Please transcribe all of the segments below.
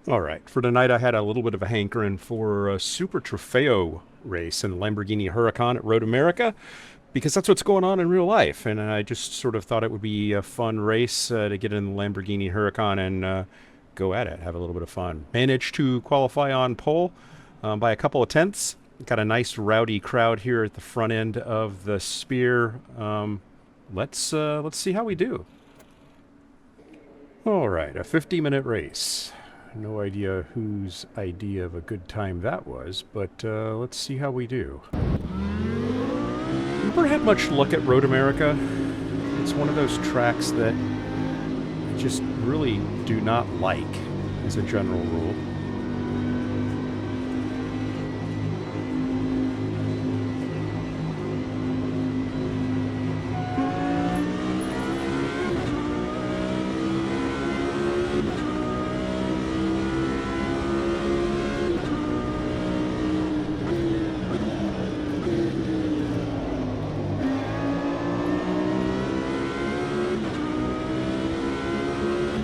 All right, for tonight I had a little bit of a hankering for a Super Trofeo race in the Lamborghini Huracan at Road America because that's what's going on in real life. And I just sort of thought it would be a fun race to get in the Lamborghini Huracan and go at it, have a little bit of fun. Managed to qualify on pole by a couple of tenths. Got a nice rowdy crowd here at the front end of the Spear. Let's see how we do. All right, a 50-minute race. No idea whose idea of a good time that was, but let's see how we do. Never had much luck at Road America. It's one of those tracks that I just really do not like as a general rule.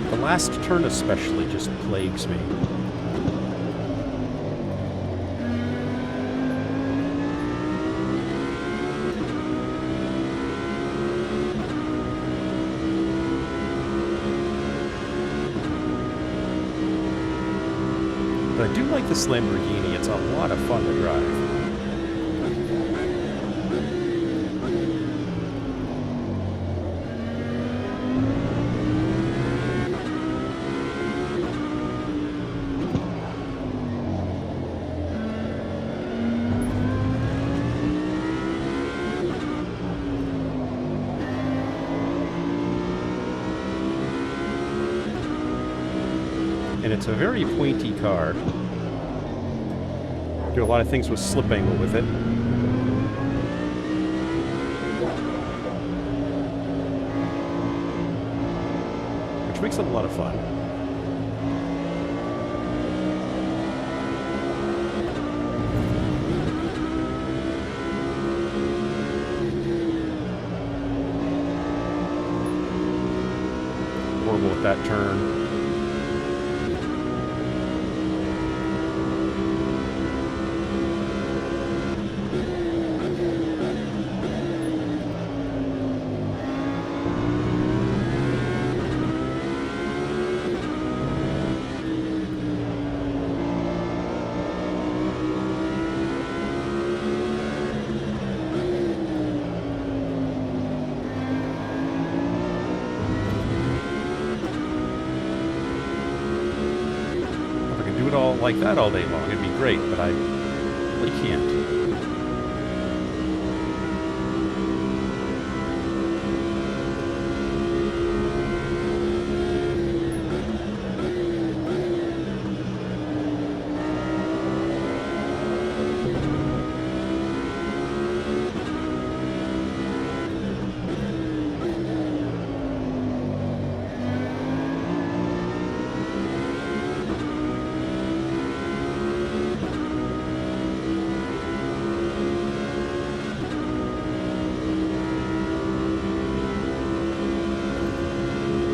The last turn especially just plagues me. But I do like this Lamborghini. It's a lot of fun to drive. And it's a very pointy car. Do a lot of things with slip angle with it. Which makes it a lot of fun. Horrible at that turn. Do it all like that all day long, it'd be great, but I really can't.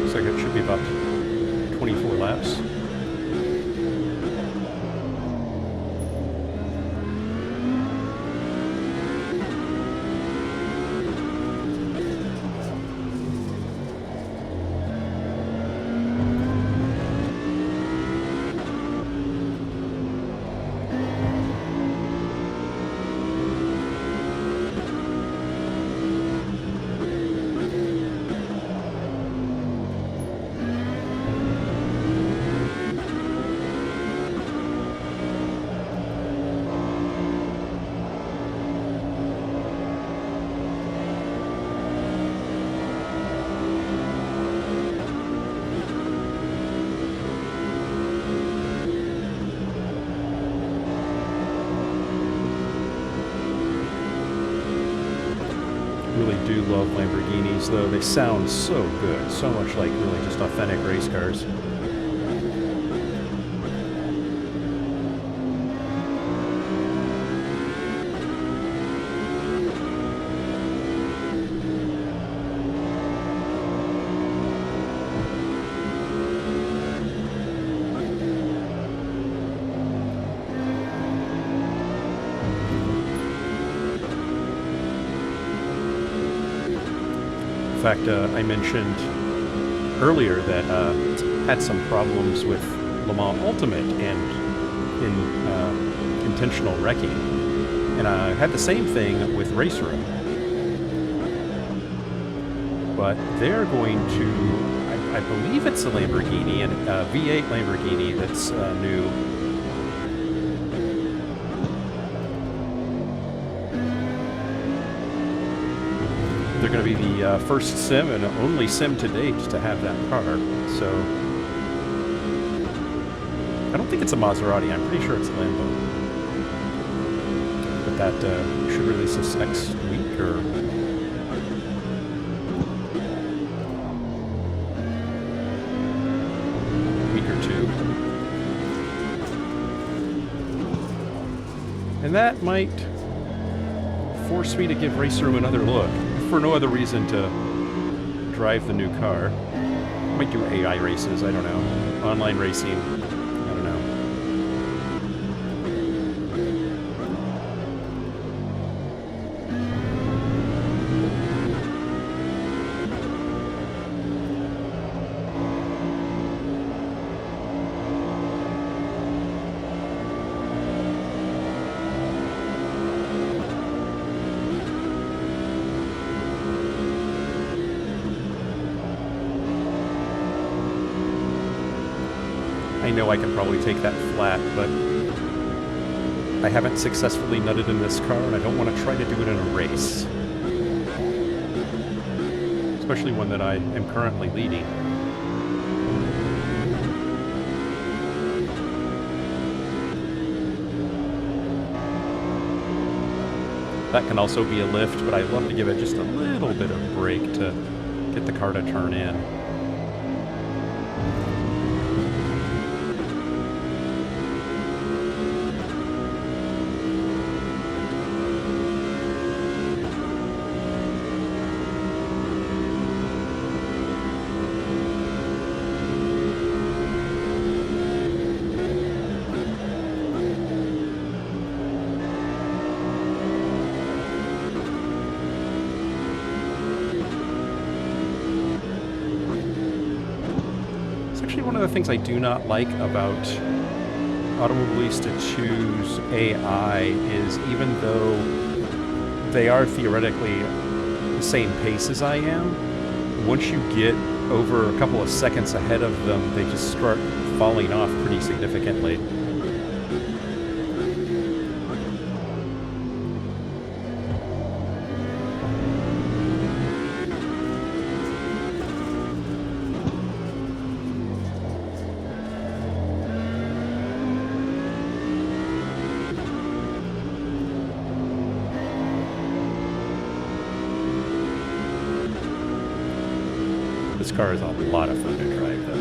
Looks like it should be about 24 laps. Really do love Lamborghinis, though. They sound so good, so much like really just authentic race cars. fact, I mentioned earlier that had some problems with Le Mans Ultimate and in intentional wrecking, and I had the same thing with Race Room. But they're going to, I believe it's a Lamborghini, and a V8 Lamborghini that's new. They're going to be the first sim and only sim to date to have that car. So I don't think it's a Maserati. I'm pretty sure it's a Lambo. But that should release this next week or week or two. And that might force me to give Race Room another look. For no other reason to drive the new car. Might do AI races, I don't know. Online racing, I don't know. I know I can probably take that flat, but I haven't successfully nutted in this car, and I don't want to try to do it in a race. Especially one that I am currently leading. That can also be a lift, but I'd love to give it just a little bit of brake to get the car to turn in. One of the things I do not like about Automobilista 2's AI is even though they are theoretically the same pace as I am, once you get over a couple of seconds ahead of them, they just start falling off pretty significantly. This car is a lot of fun to drive, though.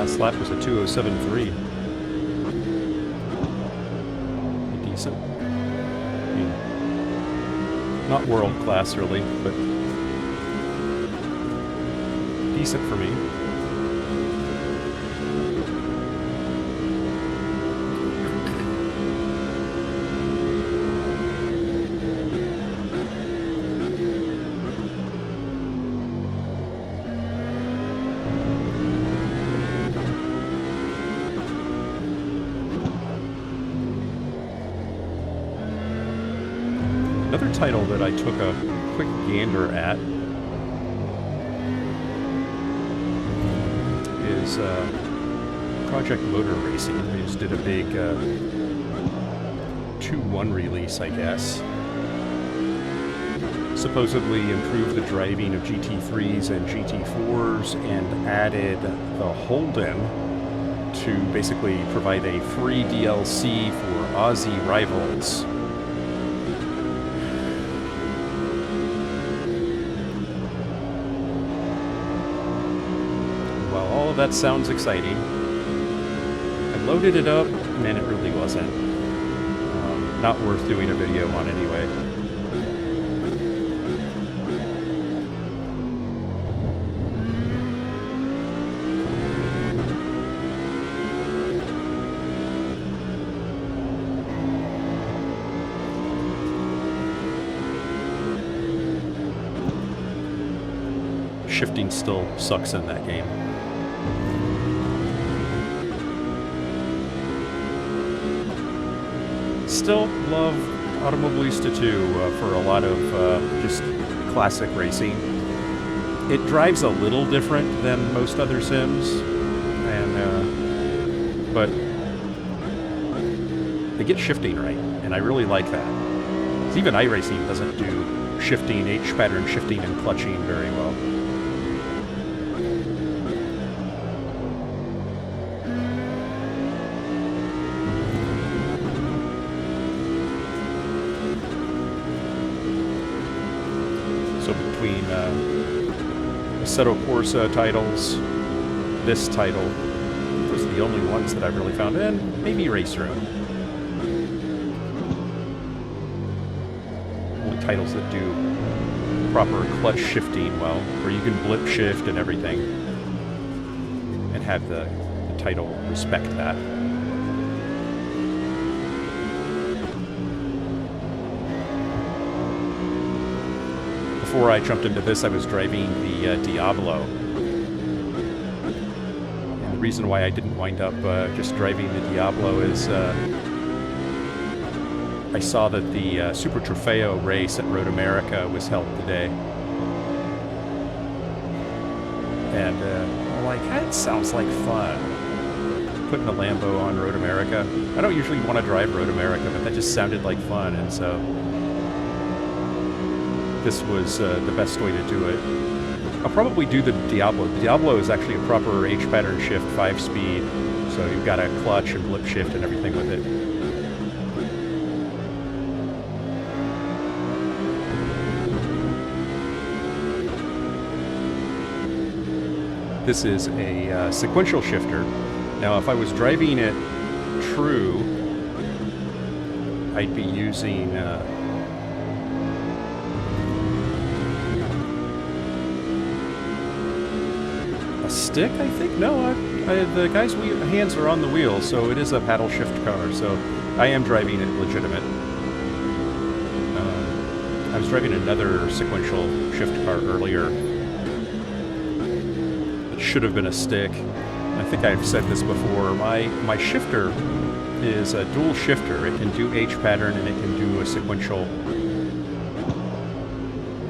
Last lap was a 2:07.3. Decent. I mean, not world class really, but decent for me. Another title that I took a quick gander at is Project Motor Racing. They just did a big 2.1 release, I guess. Supposedly improved the driving of GT3s and GT4s and added the Holden to basically provide a free DLC for Aussie rivals. That sounds exciting. I loaded it up, and it really wasn't. Not worth doing a video on anyway. Shifting still sucks in that game. Still love Automobilista 2 for a lot of just classic racing. It drives a little different than most other sims, and but they get shifting right, and I really like that. 'Cause even iRacing doesn't do shifting, H-pattern shifting and clutching very well. Between Assetto Corsa titles, this title, those are the only ones that I've really found, and maybe Race Room. Only titles that do proper clutch shifting well, where you can blip shift and everything, and have the title respect that. Before I jumped into this, I was driving the Diablo. And the reason why I didn't wind up just driving the Diablo is I saw that the Super Trofeo race at Road America was held today. And I'm like, that sounds like fun. Putting a Lambo on Road America. I don't usually want to drive Road America, but that just sounded like fun, and so this was the best way to do it. I'll probably do the Diablo. The Diablo is actually a proper H-pattern shift 5-speed, so you've got a clutch and blip shift and everything with it. This is a sequential shifter. Now, if I was driving it true, I'd be using stick, I think? No, the guy's hands are on the wheel, so it is a paddle shift car, so I am driving it legitimate. I was driving another sequential shift car earlier. It should have been a stick. I think I've said this before. My shifter is a dual shifter. It can do H pattern and it can do a sequential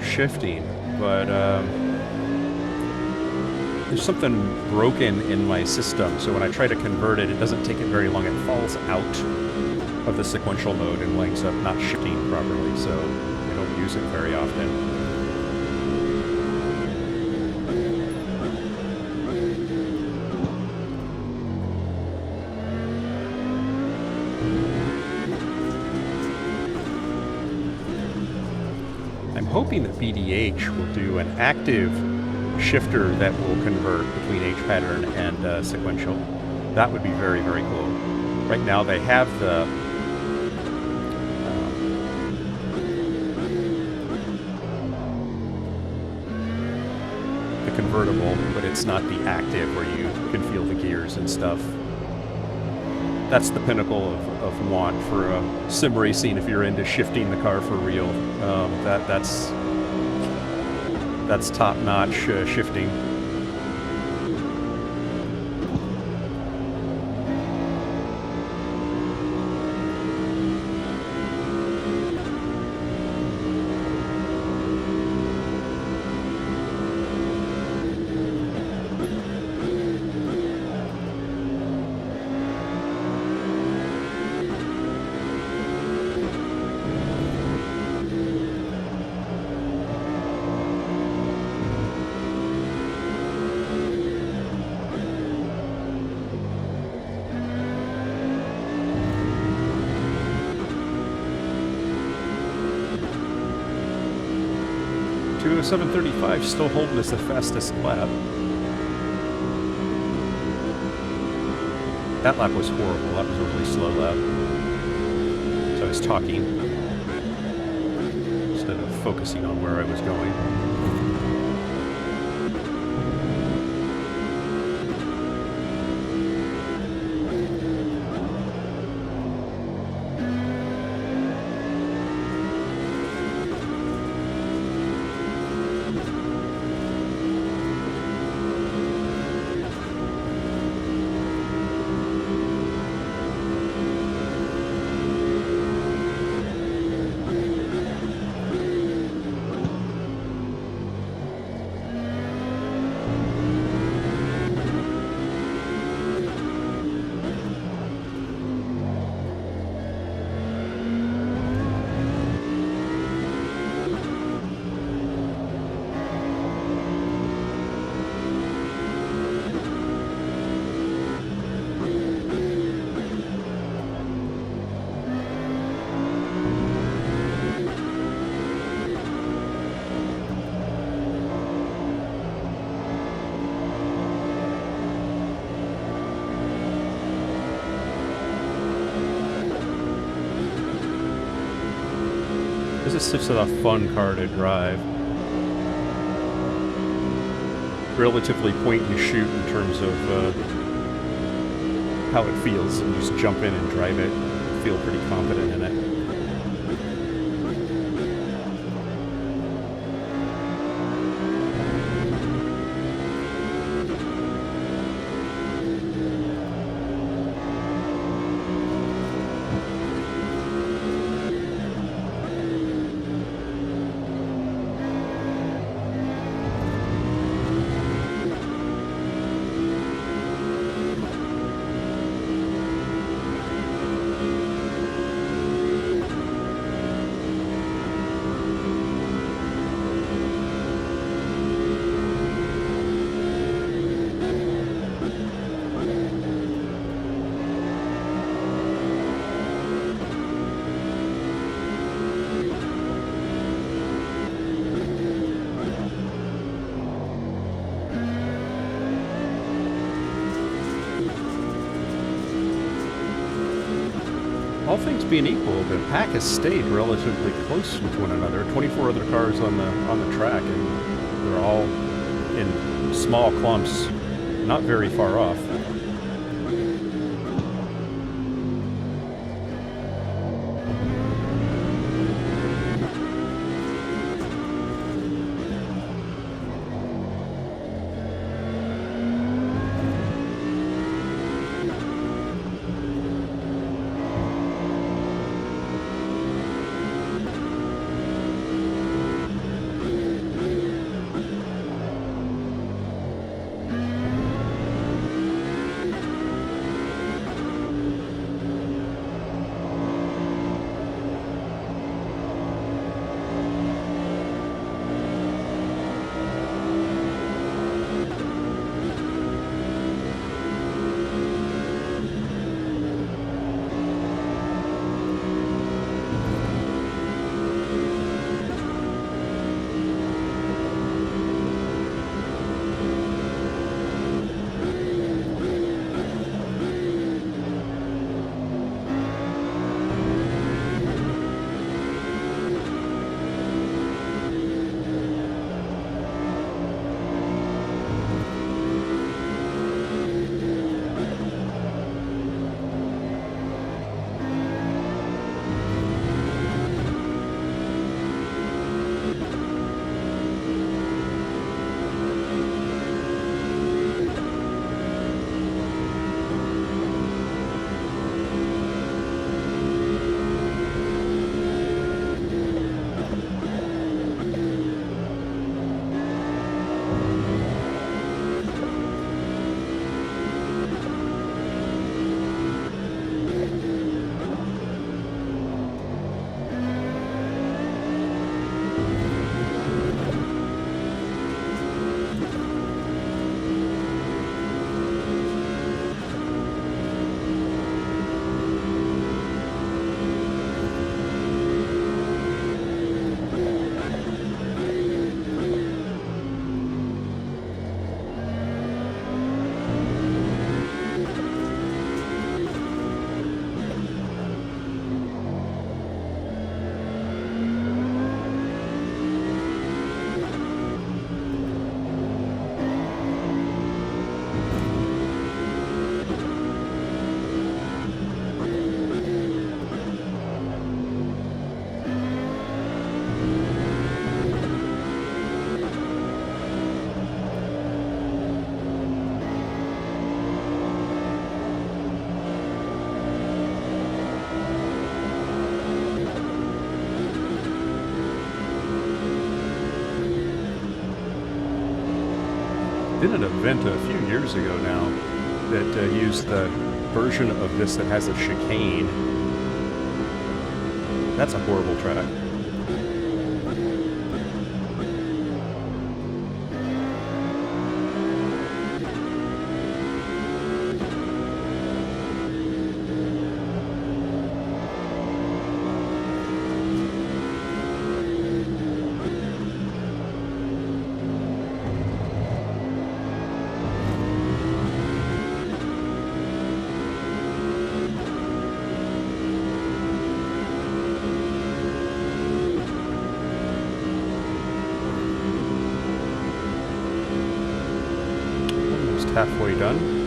shifting, but there's something broken in my system, so when I try to convert it, it doesn't take it very long. It falls out of the sequential mode and winds up not shifting properly, so I don't use it very often. I'm hoping that BDH will do an active shifter that will convert between H pattern and sequential. That would be very, very cool. Right now they have the convertible, but it's not the active where you can feel the gears and stuff. That's the pinnacle of want for sim racing if you're into shifting the car for real. That's top-notch shifting. To 7:35, still holding us the fastest lap. That lap was horrible. That was a really slow lap. So I was talking instead of focusing on where I was going. This is just a fun car to drive. Relatively point and shoot in terms of how it feels, and just jump in and drive it. Feel pretty confident in it. All things being equal, the pack has stayed relatively close with one another. 24 other cars on the track, and they're all in small clumps, not very far off. did an event a few years ago now that used the version of this that has a chicane. That's a horrible track. Halfway done.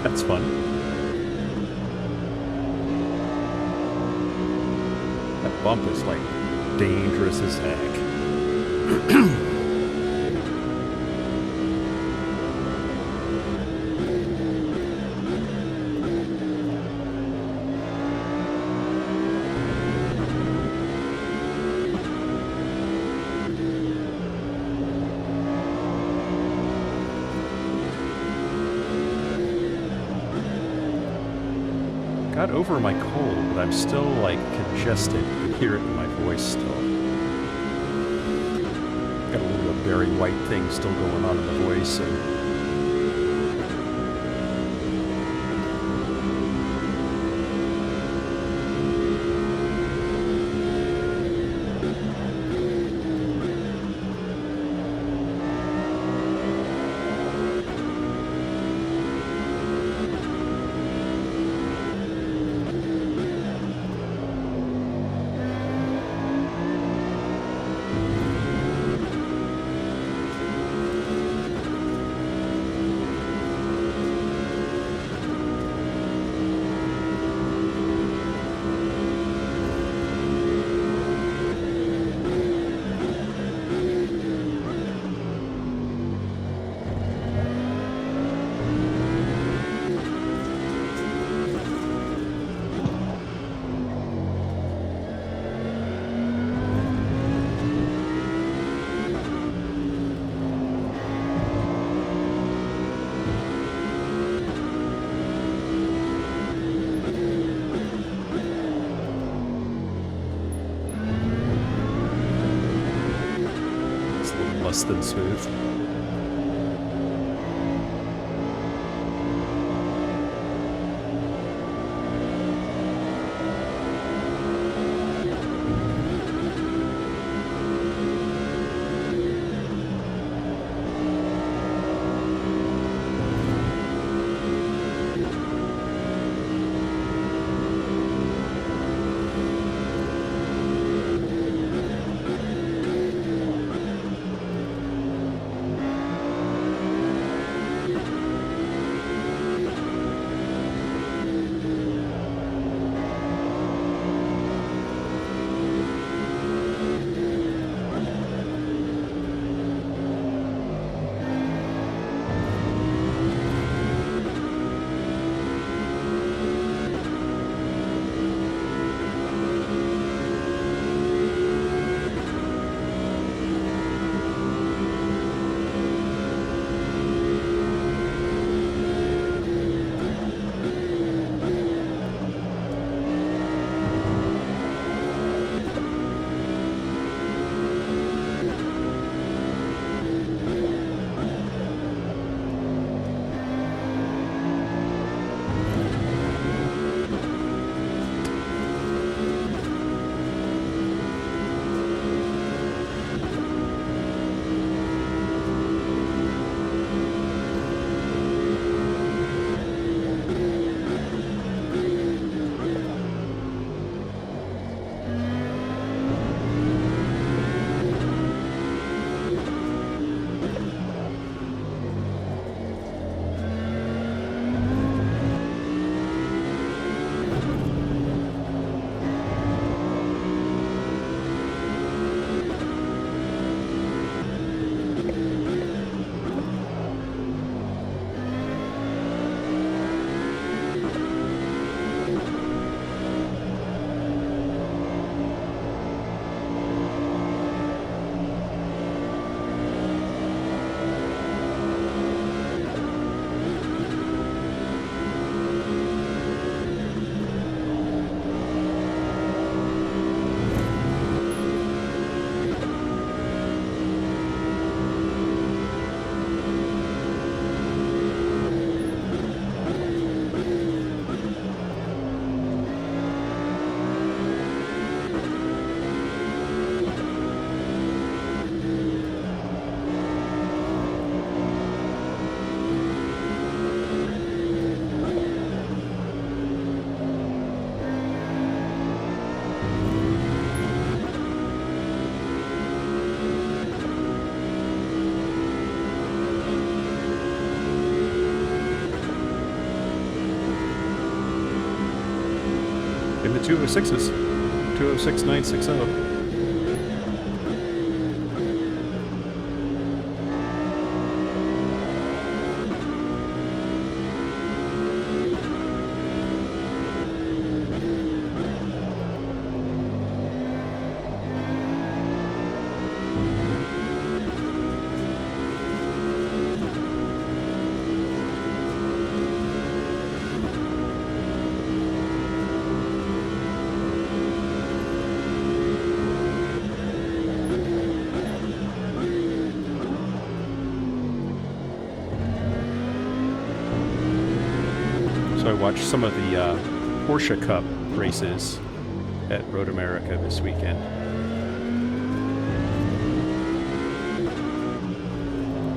That's fun. That bump is like dangerous as heck. Got over my cold, but I'm still like congested. You can hear it in my voice still. Got a little bit of Barry White thing still going on in the voice. And less than smooth. 206s. 206960. So I watched some of the Porsche Cup races at Road America this weekend.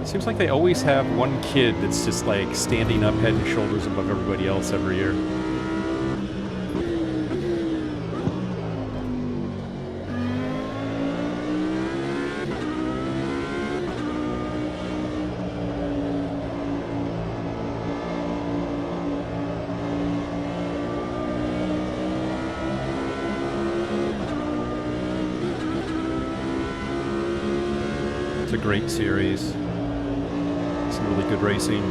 It seems like they always have one kid that's just like standing up head and shoulders above everybody else every year. It's a great series. Some really good racing.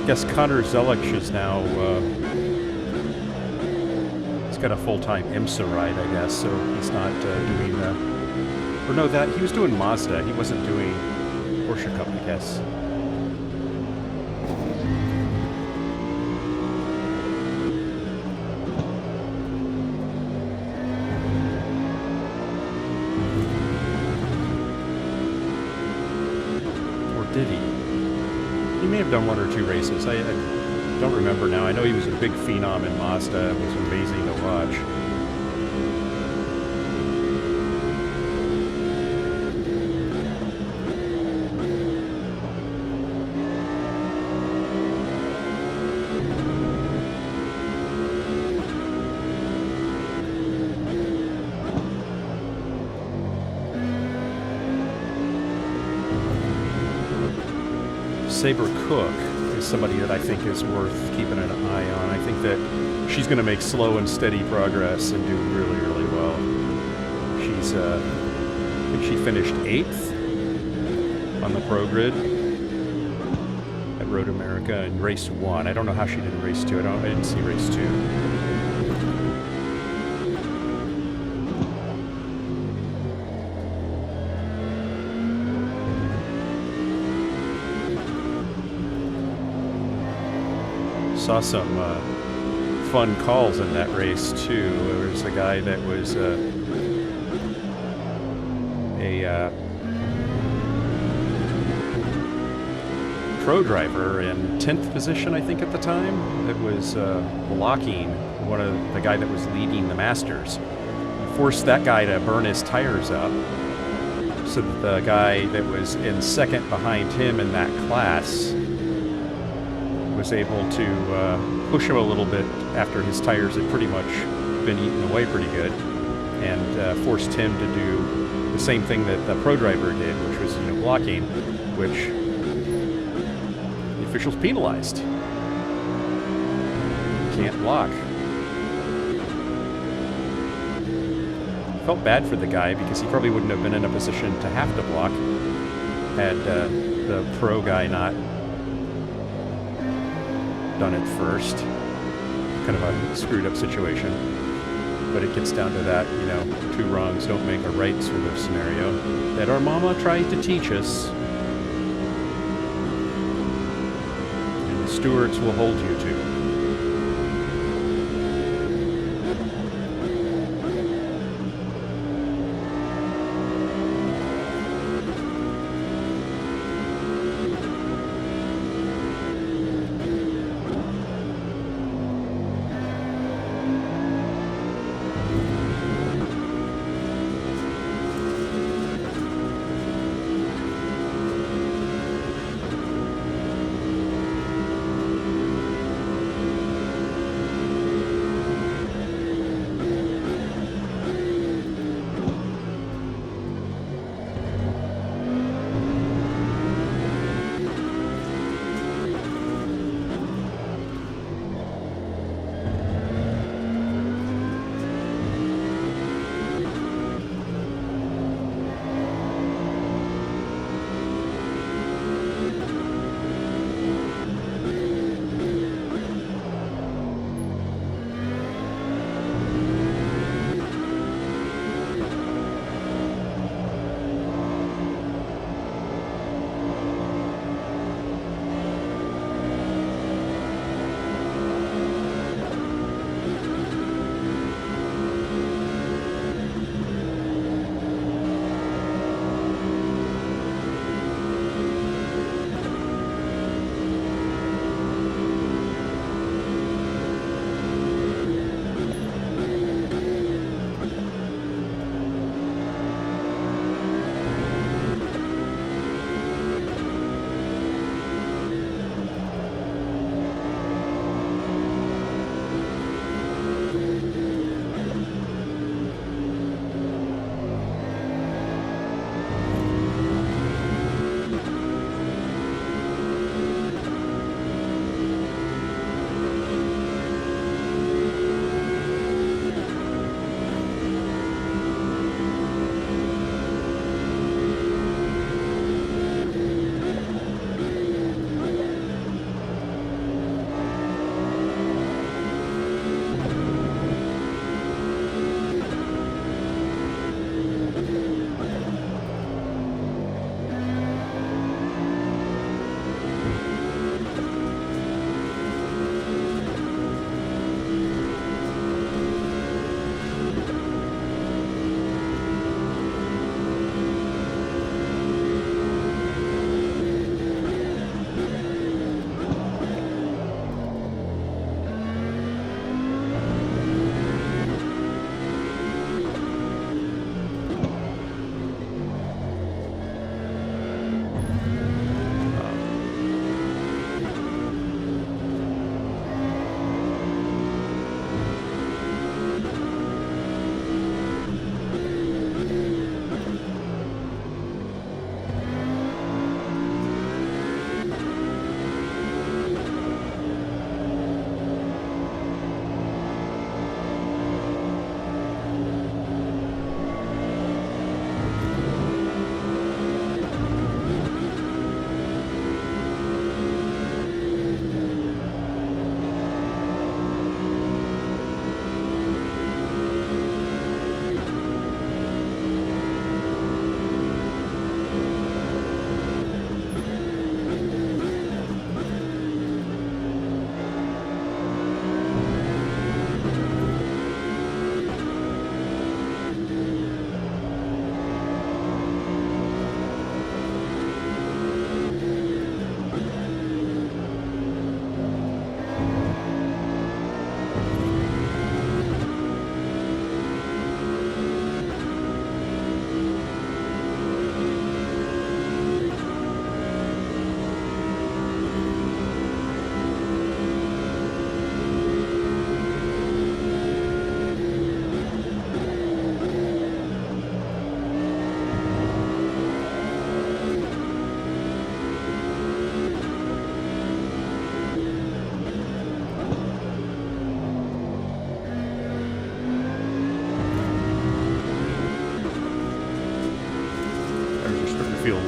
I guess Connor Zelich is now, he's got a full-time IMSA ride, I guess, so he's not doing, or no, that, he was doing Mazda. He wasn't doing Porsche Cup, I guess. Did he? He may have done one or two races. I don't remember now. I know he was a big phenom in Mazda. It was amazing to watch. Saber Cook is somebody that I think is worth keeping an eye on. I think that she's going to make slow and steady progress and do really, really well. She's, I think she finished 8th on the Pro Grid at Road America in race 1. I don't know how she did in race 2. I didn't see race 2. Saw some fun calls in that race too. There was a guy that was a pro driver in 10th position, I think, at the time, that was blocking one of the guy that was leading the Masters. He forced that guy to burn his tires up, so that the guy that was in second behind him in that class was able to push him a little bit after his tires had pretty much been eaten away pretty good, and forced him to do the same thing that the pro driver did, which was, blocking, which the officials penalized. You can't block. Felt bad for the guy because he probably wouldn't have been in a position to have to block had the pro guy not done it first. Kind of a screwed up situation. But it gets down to that, two wrongs don't make a right sort of scenario that our mama tried to teach us. And the stewards will hold you to.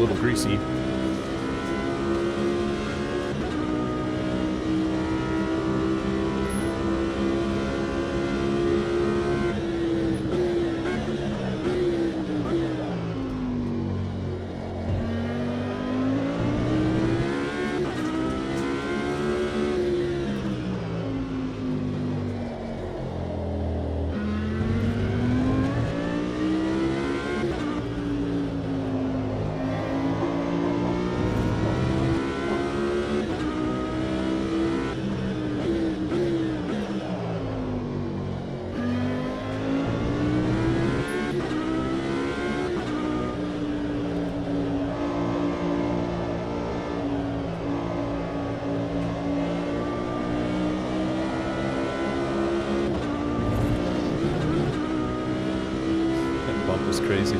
little greasy. That bump was crazy.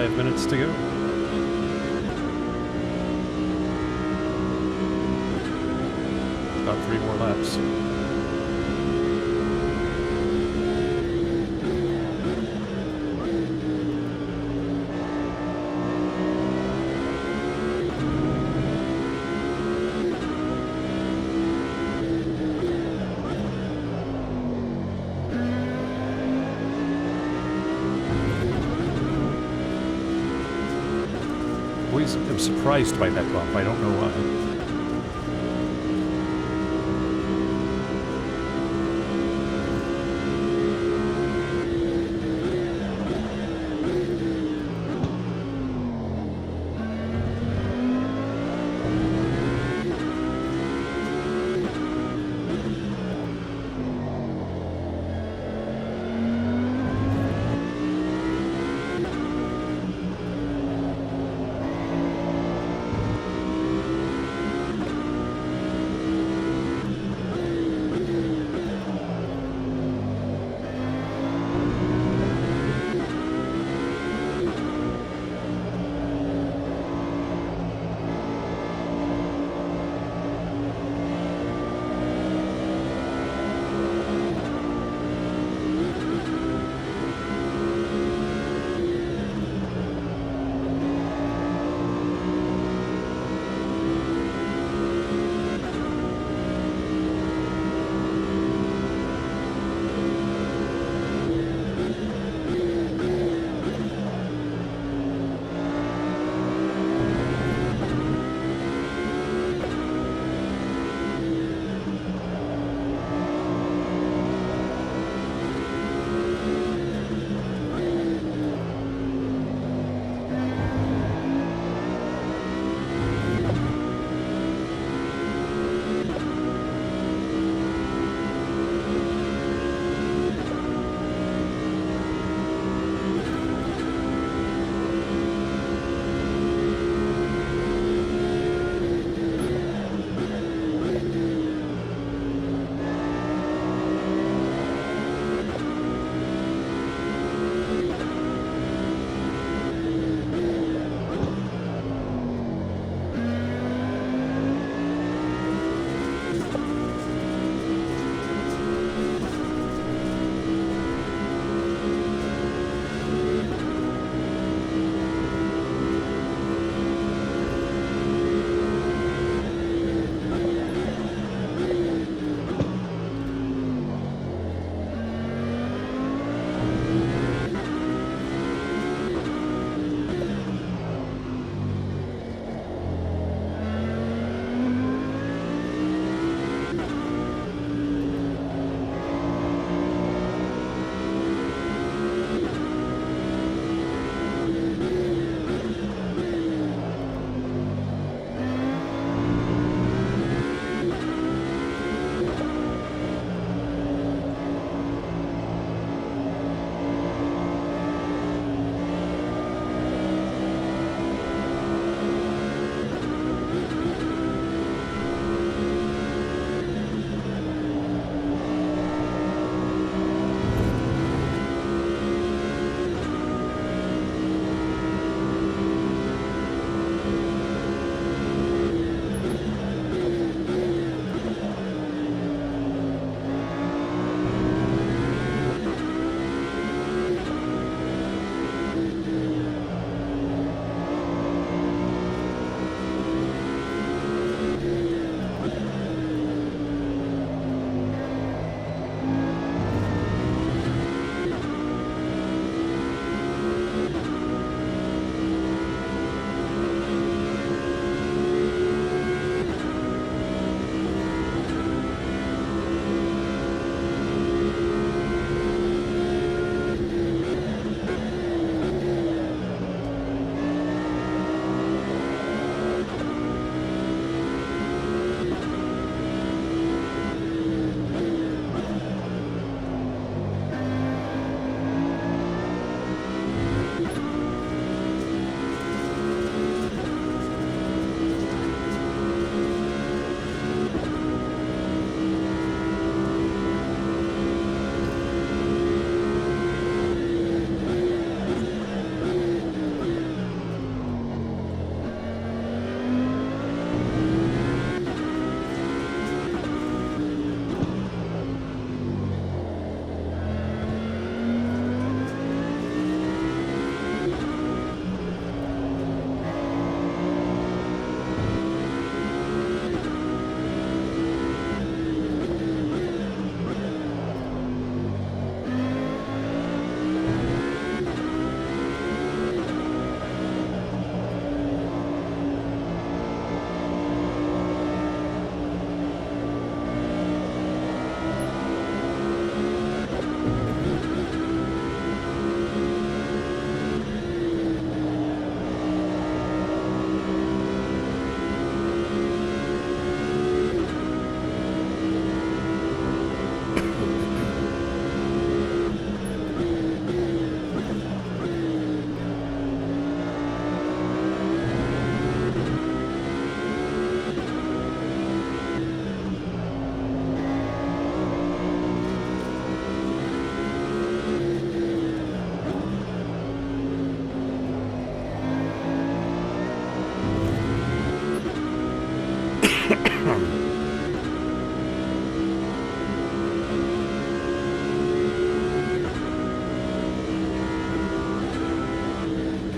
5 minutes to go. About 3 more laps. I'm surprised by that bump. I don't know why.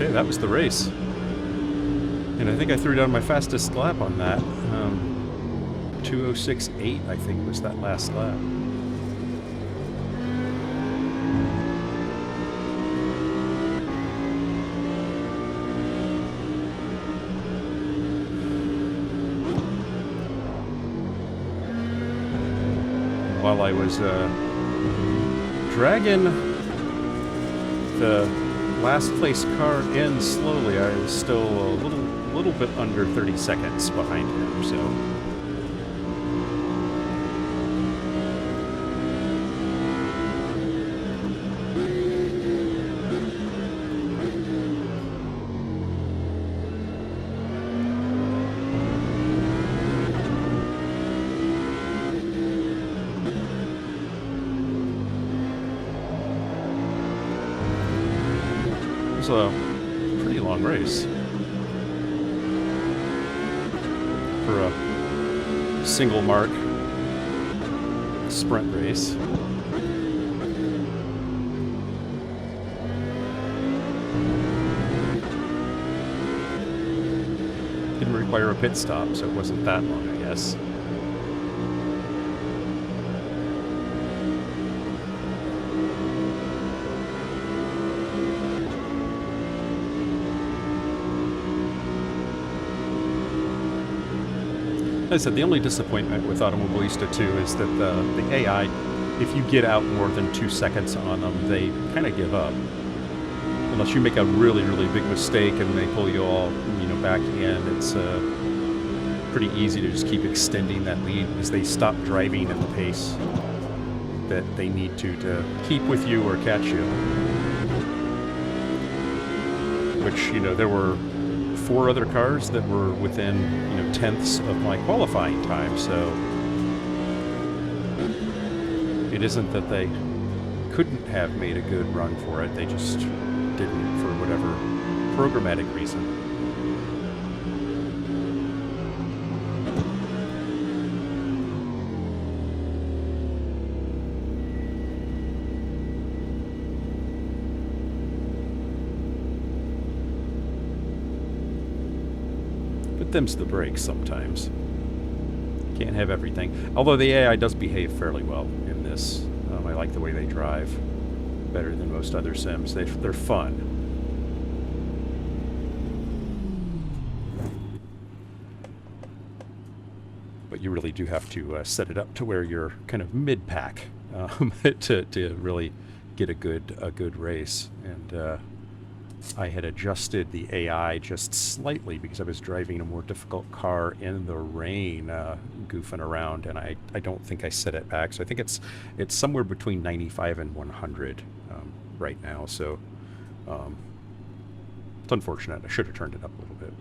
Okay, that was the race. And I think I threw down my fastest lap on that. 2:06.8, I think, was that last lap. While I was dragging the last place car in slowly, I was still a little bit under 30 seconds behind him, so. It was a pretty long race for a single mark sprint race. Didn't require a pit stop, so it wasn't that long, I guess. Like I said, the only disappointment with Automobilista 2 is that the AI, if you get out more than 2 seconds on them, they kind of give up. Unless you make a really, really big mistake and they pull you all, back in, it's pretty easy to just keep extending that lead because they stop driving at the pace that they need to keep with you or catch you. Which, there were 4 other cars that were within, tenths of my qualifying time, so it isn't that they couldn't have made a good run for it, they just didn't for whatever programmatic reason. Them's the brakes sometimes. Can't have everything. Although the AI does behave fairly well in this. I like the way they drive better than most other sims. They're fun. But you really do have to set it up to where you're kind of mid-pack to really get a good race. And I had adjusted the AI just slightly because I was driving a more difficult car in the rain, goofing around, and I don't think I set it back. So I think it's somewhere between 95 and 100 right now. So it's unfortunate. I should have turned it up a little bit.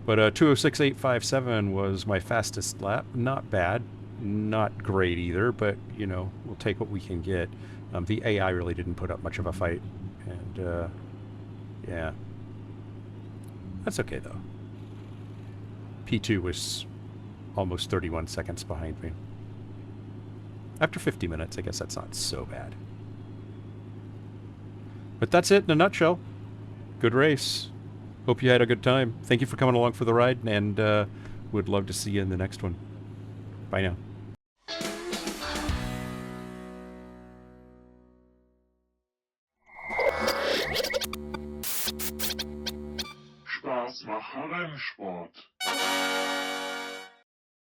But 2:06.857 was my fastest lap. Not bad, not great either, but we'll take what we can get. The AI really didn't put up much of a fight. And, yeah. That's okay, though. P2 was almost 31 seconds behind me. After 50 minutes, I guess that's not so bad. But that's it in a nutshell. Good race. Hope you had a good time. Thank you for coming along for the ride, and would love to see you in the next one. Bye now. Spaß macht Rennsport.